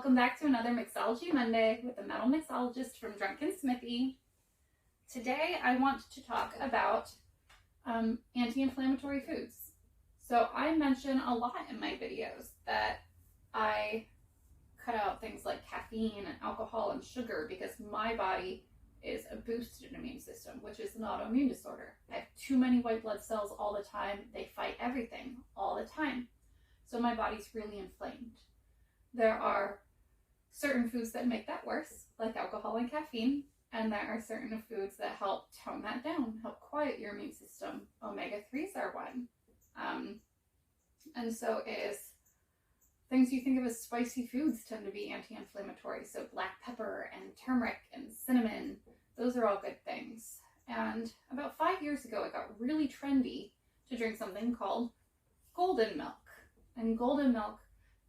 Welcome back to another Mixology Monday with the metal mixologist from Drunken Smithy. Today I want to talk about anti-inflammatory foods. So I mention a lot in my videos that I cut out things like caffeine and alcohol and sugar because my body is a boosted immune system, which is an autoimmune disorder. I have too many white blood cells all the time. They fight everything all the time. So my body's really inflamed. There are certain foods that make that worse, like alcohol and caffeine, and there are certain foods that help tone that down, help quiet your immune system. Omega-3s are one. And so is things you think of as spicy foods tend to be anti-inflammatory. So black pepper and turmeric and cinnamon, those are all good things. And about 5 years ago, it got really trendy to drink something called golden milk. And golden milk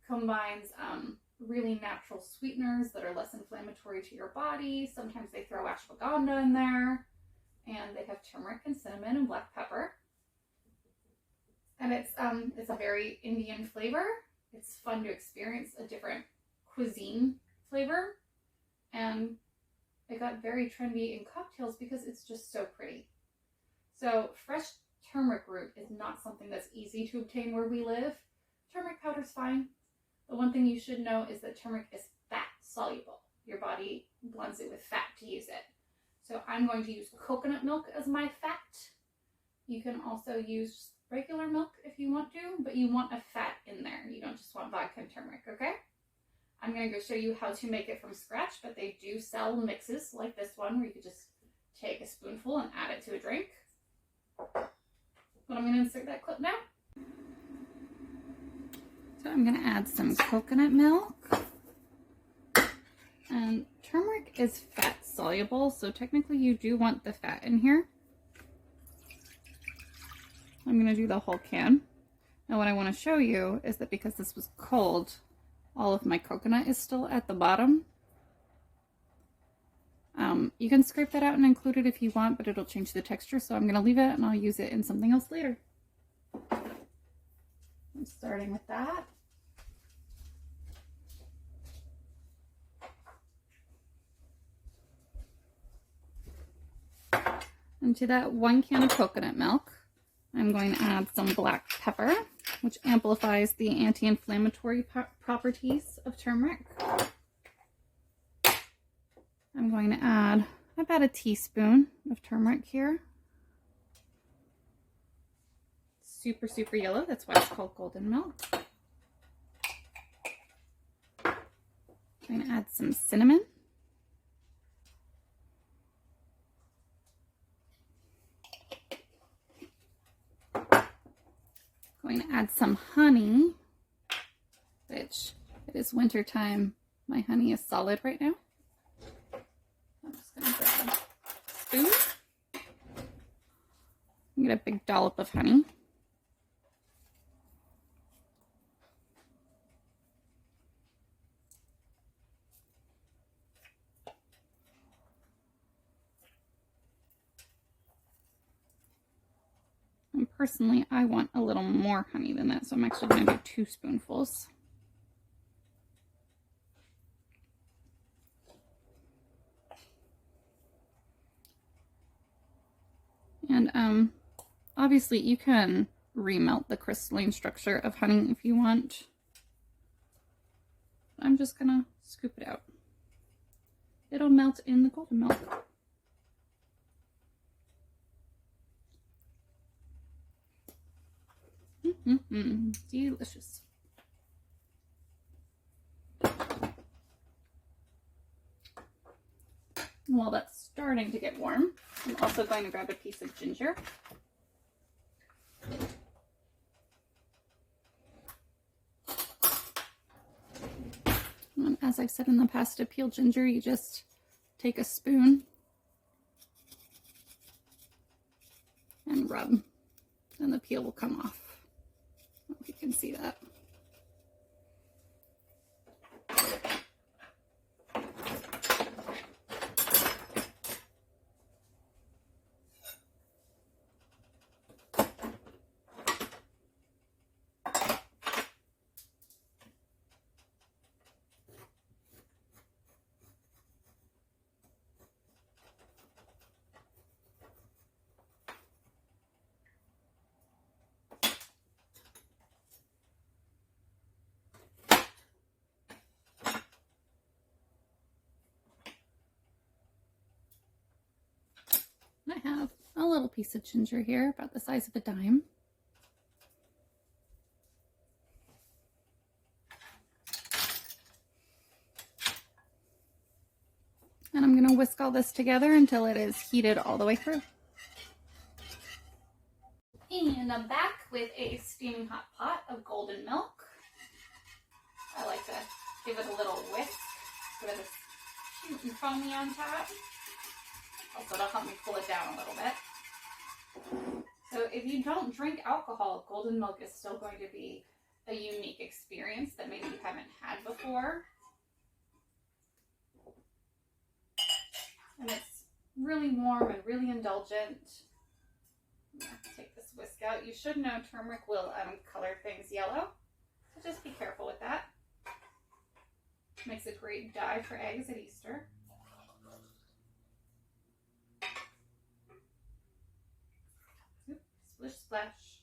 combines really natural sweeteners that are less inflammatory to your body. Sometimes they throw ashwagandha in there, and they have turmeric and cinnamon and black pepper. And it's a very Indian flavor. It's fun to experience a different cuisine flavor, and it got very trendy in cocktails because it's just so pretty. So fresh turmeric root is not something that's easy to obtain where we live. Turmeric powder's fine. The one thing you should know is that turmeric is fat soluble. Your body blends it with fat to use it. So I'm going to use coconut milk as my fat. You can also use regular milk if you want to, but you want a fat in there. You don't just want vodka and turmeric, okay? I'm going to go show you how to make it from scratch, but they do sell mixes like this one where you could just take a spoonful and add it to a drink. But I'm going to insert that clip now. So I'm going to add some coconut milk, and turmeric is fat soluble, so technically you do want the fat in here. I'm going to do the whole can. Now what I want to show you is that because this was cold, all of my coconut is still at the bottom. You can scrape that out and include it if you want, but it'll change the texture, so I'm going to leave it and I'll use it in something else later. I'm starting with that. And to that 1 can of coconut milk, I'm going to add some black pepper, which amplifies the anti-inflammatory properties of turmeric. I'm going to add about a teaspoon of turmeric here. Super, super yellow. That's why it's called golden milk. I'm going to add some cinnamon. Going to add some honey, which it is winter time. My honey is solid right now. I'm just going to grab a spoon and get a big dollop of honey. And personally, I want a little more honey than that, so I'm actually going to do 2 spoonfuls. And obviously you can remelt the crystalline structure of honey if you want. I'm just going to scoop it out. It'll melt in the golden milk. Delicious. While that's starting to get warm, I'm also going to grab a piece of ginger. And as I've said in the past, to peel ginger, you just take a spoon and rub, and the peel will come off. I don't know if you can see that. little piece of ginger here, about the size of a dime. And I'm going to whisk all this together until it is heated all the way through. And I'm back with a steaming hot pot of golden milk. I like to give it a little whisk, give it a cute and foamy on top. Also, it'll help me cool it down a little bit. So if you don't drink alcohol, golden milk is still going to be a unique experience that maybe you haven't had before. And it's really warm and really indulgent. I'm going to take this whisk out. You should know turmeric will color things yellow, so just be careful with that. Makes a great dye for eggs at Easter. Oops, splish splash.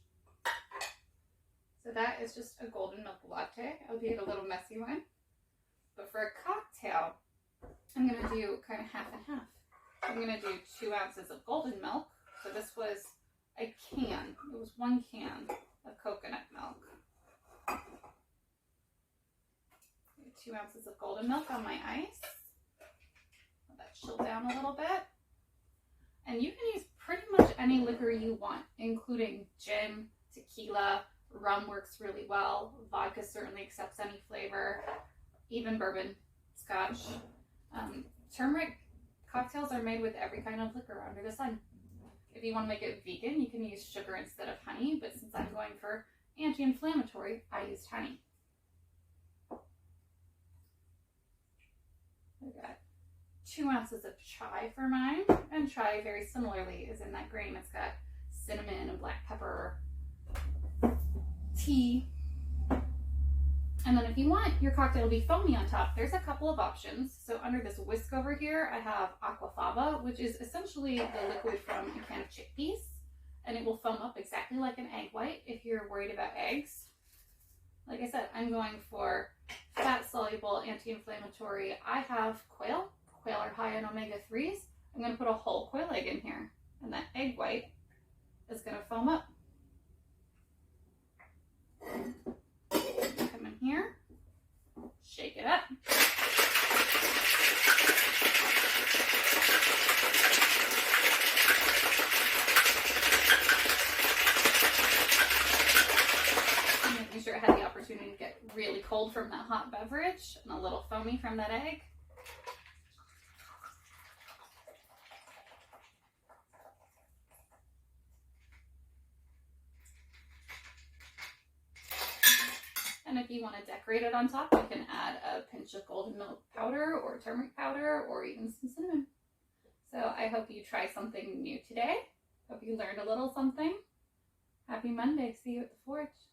So that is just a golden milk latte, albeit a little messy one. But for a cocktail, I'm going to do kind of half and half. I'm going to do 2 ounces of golden milk. So this was a can. It was 1 can of coconut milk. 2 ounces of golden milk on my ice. Let that chill down a little bit. And you can use pretty much any liquor you want, including gin, tequila, rum works really well. Vodka certainly accepts any flavor, even bourbon, scotch. Turmeric cocktails are made with every kind of liquor under the sun. If you want to make it vegan, you can use sugar instead of honey, but since I'm going for anti-inflammatory, I used honey. I've got 2 ounces of chai for mine, and chai very similarly is in that grain. It's got cinnamon and black pepper, tea. And then if you want your cocktail to be foamy on top, there's a couple of options. So under this whisk over here, I have aquafaba, which is essentially the liquid from a can of chickpeas, and it will foam up exactly like an egg white if you're worried about eggs. Like I said, I'm going for fat-soluble, anti-inflammatory. I have quail. Quail are high in omega-3s. I'm going to put a whole quail egg in here, and that egg white is going to foam up. Come in here, shake it up. Making sure it had the opportunity to get really cold from that hot beverage and a little foamy from that egg. And if you want to decorate it on top, you can add a pinch of golden milk powder or turmeric powder or even some cinnamon. So I hope you try something new today. Hope you learned a little something. Happy Monday. See you at the forge.